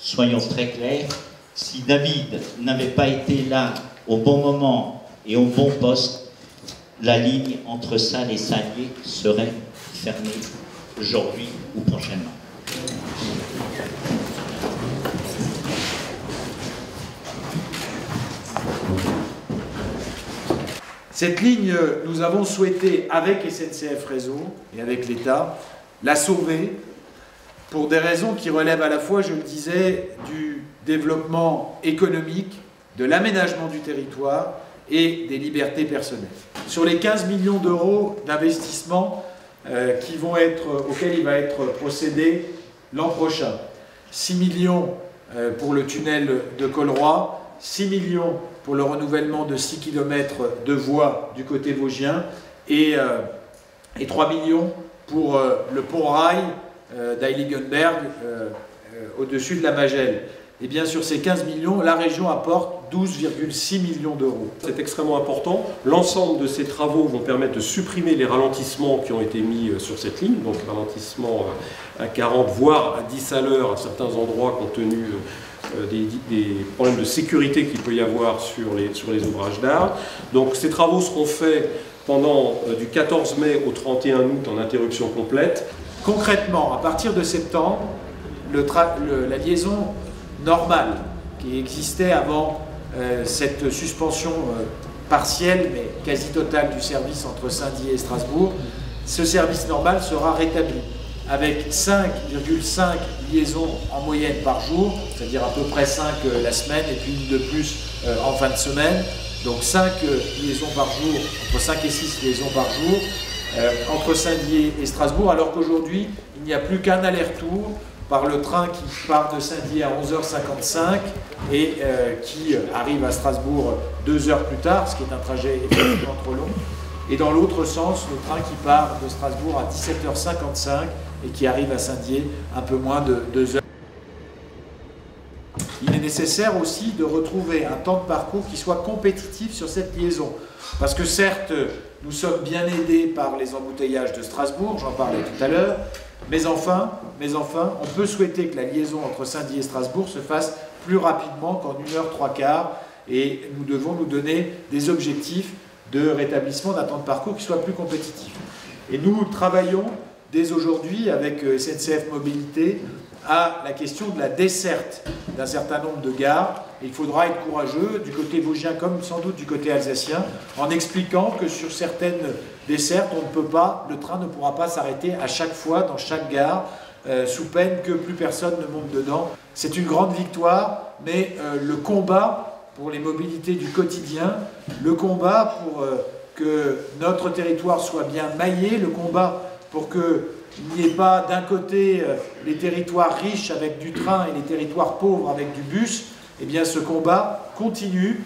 soyons très clairs, si David n'avait pas été là au bon moment et au bon poste, la ligne entre Salles et Salier serait fermée aujourd'hui ou prochainement. Cette ligne, nous avons souhaité, avec SNCF Réseau et avec l'État, la sauver pour des raisons qui relèvent à la fois, je le disais, du développement économique, de l'aménagement du territoire et des libertés personnelles. Sur les 15 millions d'euros d'investissement auxquels il va être procédé l'an prochain, 6 millions pour le tunnel de Colroy, 6 millions pour le renouvellement de 6 km de voies du côté vosgien et 3 millions pour le pont-rail d'Heiligenberg au-dessus de la Magelle. Et bien sur ces 15 millions, la région apporte 12,6 millions d'euros. C'est extrêmement important. L'ensemble de ces travaux vont permettre de supprimer les ralentissements qui ont été mis sur cette ligne, donc ralentissement à 40 voire à 10 à l'heure à certains endroits compte tenu des problèmes de sécurité qu'il peut y avoir sur les ouvrages d'art. Donc ces travaux seront faits pendant du 14 mai au 31 août en interruption complète. Concrètement, à partir de septembre, la liaison normale qui existait avant cette suspension partielle mais quasi totale du service entre Saint-Dié et Strasbourg, ce service normal sera rétabli avec 5,5 liaisons en moyenne par jour, c'est-à-dire à peu près 5 la semaine et puis une de plus en fin de semaine. Donc 5 liaisons par jour, entre 5 et 6 liaisons par jour, entre Saint-Dié et Strasbourg, alors qu'aujourd'hui, il n'y a plus qu'un aller-retour par le train qui part de Saint-Dié à 11h55 et qui arrive à Strasbourg 2 heures plus tard, ce qui est un trajet effectivement trop long. Et dans l'autre sens, le train qui part de Strasbourg à 17h55 et qui arrive à Saint-Dié un peu moins de 2 heures. Il est nécessaire aussi de retrouver un temps de parcours qui soit compétitif sur cette liaison. Parce que certes, nous sommes bien aidés par les embouteillages de Strasbourg, j'en parlais tout à l'heure, mais enfin, on peut souhaiter que la liaison entre Saint-Dié et Strasbourg se fasse plus rapidement qu'en 1 heure 3/4 et nous devons nous donner des objectifs de rétablissement d'un temps de parcours qui soit plus compétitif. Et nous travaillons dès aujourd'hui avec SNCF Mobilité à la question de la desserte d'un certain nombre de gares. Et il faudra être courageux du côté vosgien comme sans doute du côté alsacien en expliquant que sur certaines dessertes, le train ne pourra pas s'arrêter à chaque fois dans chaque gare sous peine que plus personne ne monte dedans. C'est une grande victoire, mais le combat pour les mobilités du quotidien, le combat pour que notre territoire soit bien maillé, le combat pour qu'il n'y ait pas d'un côté les territoires riches avec du train et les territoires pauvres avec du bus, eh bien ce combat continue.